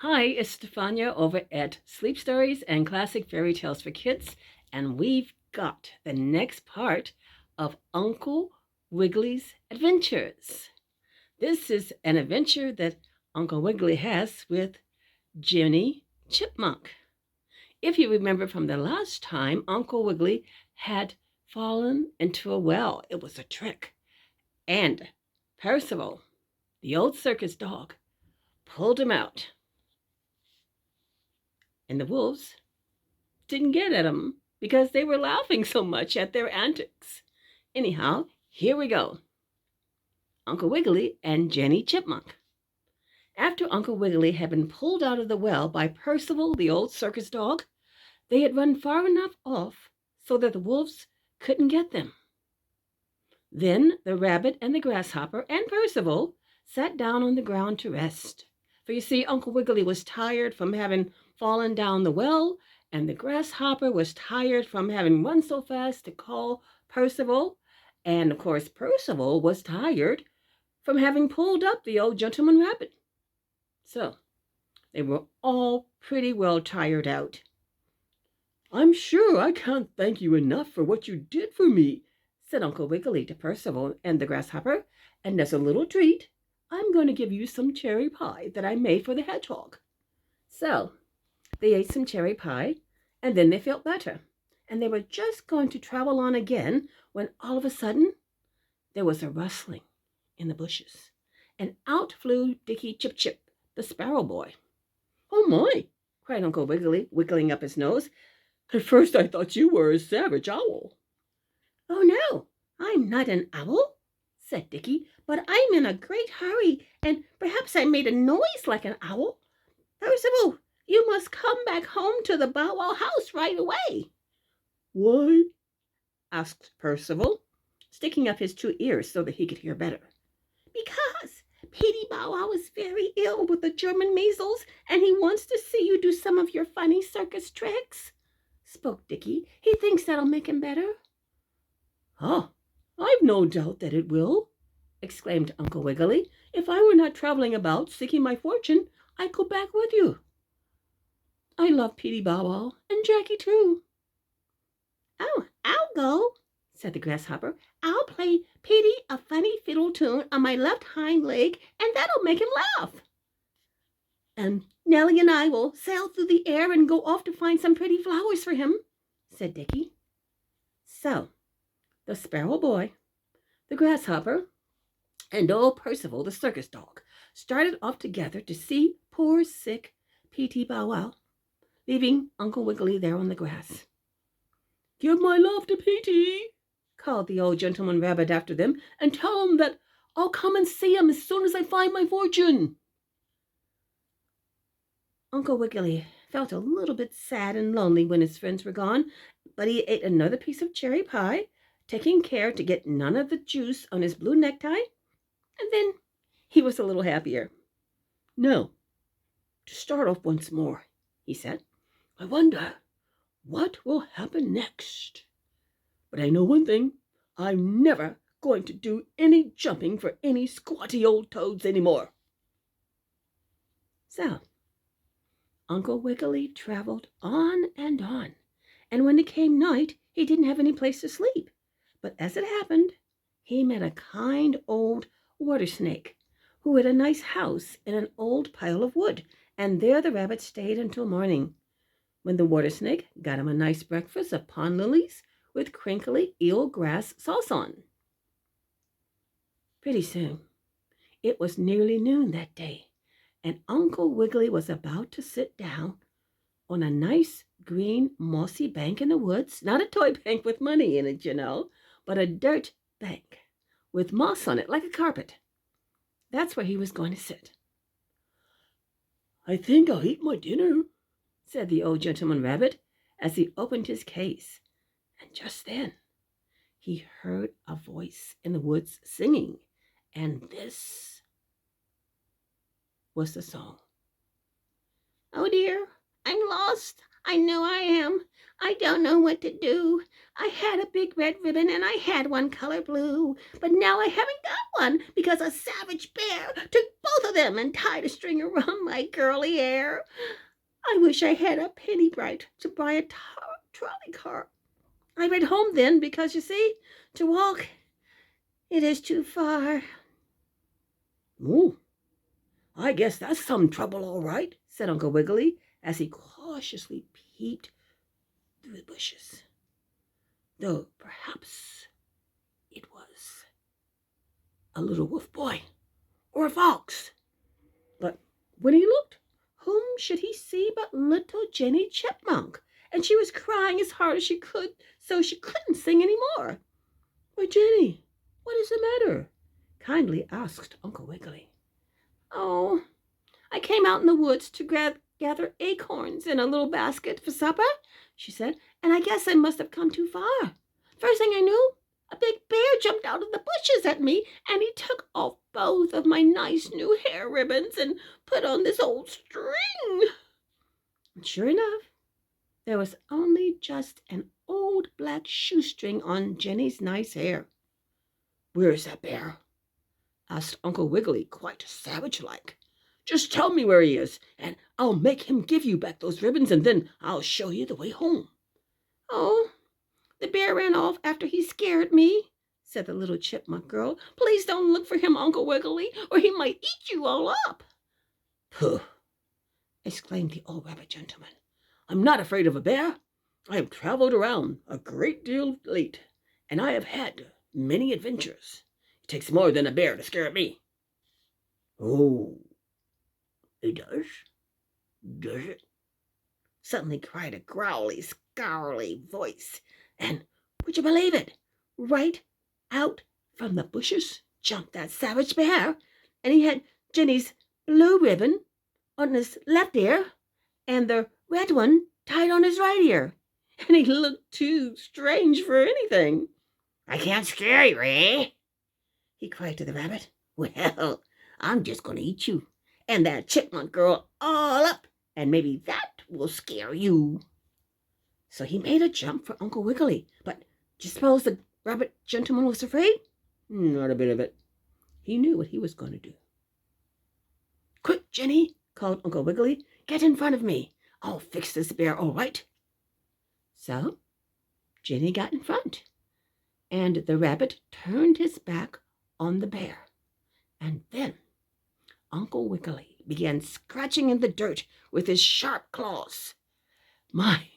Hi, it's Stefania over at Sleep Stories and Classic Fairy Tales for Kids, and we've got the next part of Uncle Wiggily's adventures. This is an adventure that Uncle Wiggily has with Jenny Chipmunk. If you remember from the last time, Uncle Wiggily had fallen into a well. It was a trick. And Percival, the old circus dog, pulled him out. And the wolves didn't get at him because they were laughing so much at their antics. Anyhow, here we go. Uncle Wiggily and Jenny Chipmunk. After Uncle Wiggily had been pulled out of the well by Percival, the old circus dog, they had run far enough off so that the wolves couldn't get them. Then the rabbit and the grasshopper and Percival sat down on the ground to rest. For you see, Uncle Wiggily was tired from having fallen down the well, and the grasshopper was tired from having run so fast to call Percival. And of course, Percival was tired from having pulled up the old gentleman rabbit. So they were all pretty well tired out. "I'm sure I can't thank you enough for what you did for me," said Uncle Wiggily to Percival and the grasshopper, "and as a little treat, I'm going to give you some cherry pie that I made for the hedgehog." So they ate some cherry pie, and then they felt better, and they were just going to travel on again when all of a sudden there was a rustling in the bushes, and out flew Dickie Chip Chip, the sparrow boy. "Oh my!" cried Uncle Wiggily, wiggling up his nose. "At first I thought you were a savage owl." "Oh no, I'm not an owl," said Dickie, "but I'm in a great hurry, and perhaps I made a noise like an owl. Percival, you must come back home to the Bow Wow house right away." "Why?" asked Percival, sticking up his two ears so that he could hear better. "Because Petey Bow Wow is very ill with the German measles, and he wants to see you do some of your funny circus tricks," spoke Dickie. "He thinks that'll make him better." "Oh, I've no doubt that it will," exclaimed Uncle Wiggily. "If I were not traveling about seeking my fortune, I'd go back with you. I love Petey Bow Wow and Jackie too." "Oh, I'll go," said the grasshopper. "I'll play Petey a funny fiddle tune on my left hind leg, and that'll make him laugh. And Nellie and I will sail through the air and go off to find some pretty flowers for him," said Dickie. So the sparrow boy, the grasshopper, and old Percival, the circus dog, started off together to see poor sick Petey Bow Wow, leaving Uncle Wiggily there on the grass. "Give my love to Petey," called the old gentleman rabbit after them, "and tell him that I'll come and see him as soon as I find my fortune." Uncle Wiggily felt a little bit sad and lonely when his friends were gone, but he ate another piece of cherry pie, taking care to get none of the juice on his blue necktie, and then he was a little happier. "Now, to start off once more," he said, "I wonder what will happen next. But I know one thing, I'm never going to do any jumping for any squatty old toads any more." So Uncle Wiggily traveled on, and when it came night he didn't have any place to sleep. But as it happened, he met a kind old water snake who had a nice house in an old pile of wood, and there the rabbit stayed until morning, when the water snake got him a nice breakfast of pond lilies with crinkly eel grass sauce on. Pretty soon it was nearly noon that day, and Uncle Wiggily was about to sit down on a nice green mossy bank in the woods, not a toy bank with money in it, but a dirt bank with moss on it like a carpet. That's where he was going to sit. "I think I'll eat my dinner," said the old gentleman rabbit as he opened his case. And just then he heard a voice in the woods singing, and this was the song. "Oh dear, I'm lost. I know I am. I don't know what to do. I had a big red ribbon and I had one color blue, but now I haven't got one because a savage bear took both of them and tied a string around my curly hair. I wish I had a penny bright to buy a trolley car. I went home then because, you see, to walk, it is too far. Ooh, I guess that's some trouble, all right, said Uncle Wiggily as he cautiously peeped through the bushes, though perhaps it was a little wolf boy or a fox. But when he looked, whom should he see but little Jenny Chipmunk, and she was crying as hard as she could, so she couldn't sing any more. Why, Jenny, what is the matter? Kindly asked Uncle Wiggily. Oh, I came out in the woods to gather acorns in a little basket for supper, she said, and I guess I must have come too far. First thing I knew, a big bear jumped out of the bushes at me, and he took off both of my nice new hair ribbons and put on this old string. And sure enough, there was only just an old black shoestring on Jenny's nice hair. Where's that bear? Asked Uncle Wiggily, quite savage-like. Just tell me where he is, and I'll make him give you back those ribbons, and then I'll show you the way home. Oh, the bear ran off after he scared me, said the little chipmunk girl. Please don't look for him, Uncle Wiggily, or he might eat you all up. Pooh! Exclaimed the old rabbit gentleman. I'm not afraid of a bear. I have traveled around a great deal late, and I have had many adventures. It takes more than a bear to scare me. Oh, it does? Does it? Suddenly cried a growly, scourly voice, and would you believe it? Right out from the bushes jumped that savage bear, and he had Jenny's blue ribbon on his left ear and the red one tied on his right ear, and he looked too strange for anything. I can't scare you, eh? He cried to the rabbit. Well, I'm just going to eat you and that chipmunk girl all up, and maybe that will scare you. So he made a jump for Uncle Wiggily, but do you suppose the rabbit gentleman was afraid? Not a bit of it. He knew what he was going to do. Quick, Jenny, called Uncle Wiggily. Get in front of me. I'll fix this bear all right. So Jenny got in front, and the rabbit turned his back on the bear. And then Uncle Wiggily began scratching in the dirt with his sharp claws. My,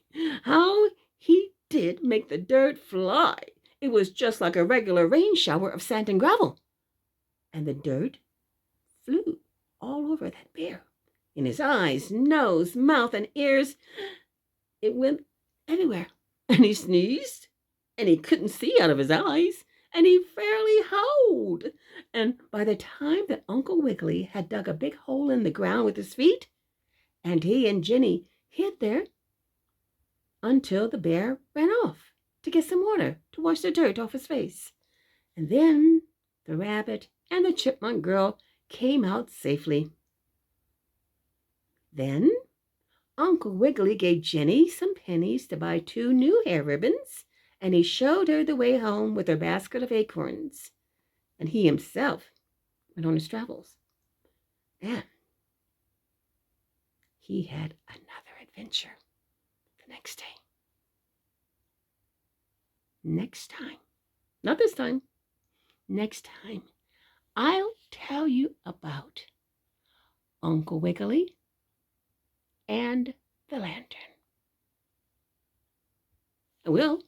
how he did make the dirt fly! It was just like a regular rain shower of sand and gravel. And the dirt flew all over that bear, in his eyes, nose, mouth, and ears. It went everywhere. And he sneezed, and he couldn't see out of his eyes, and he fairly howled. And by the time that Uncle Wiggily had dug a big hole in the ground with his feet, and he and Jenny hid there until the bear ran off to get some water to wash the dirt off his face. And then the rabbit and the chipmunk girl came out safely. Then Uncle Wiggily gave Jenny some pennies to buy 2 new hair ribbons, and he showed her the way home with her basket of acorns. And he himself went on his travels. Then he had another adventure the next day. Next time, not this time, next time, I'll tell you about Uncle Wiggily and the lantern. I will.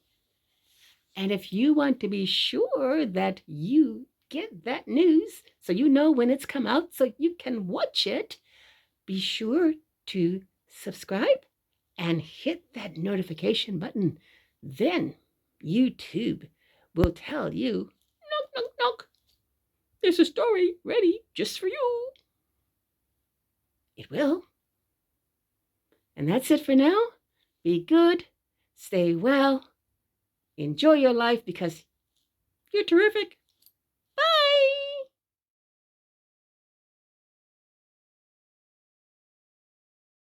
And if you want to be sure that you get that news so you know when it's come out so you can watch it, be sure to subscribe and hit that notification button. Then YouTube will tell you, knock, knock, knock, there's a story ready just for you. It will. And that's it for now. Be good, stay well, enjoy your life because you're terrific.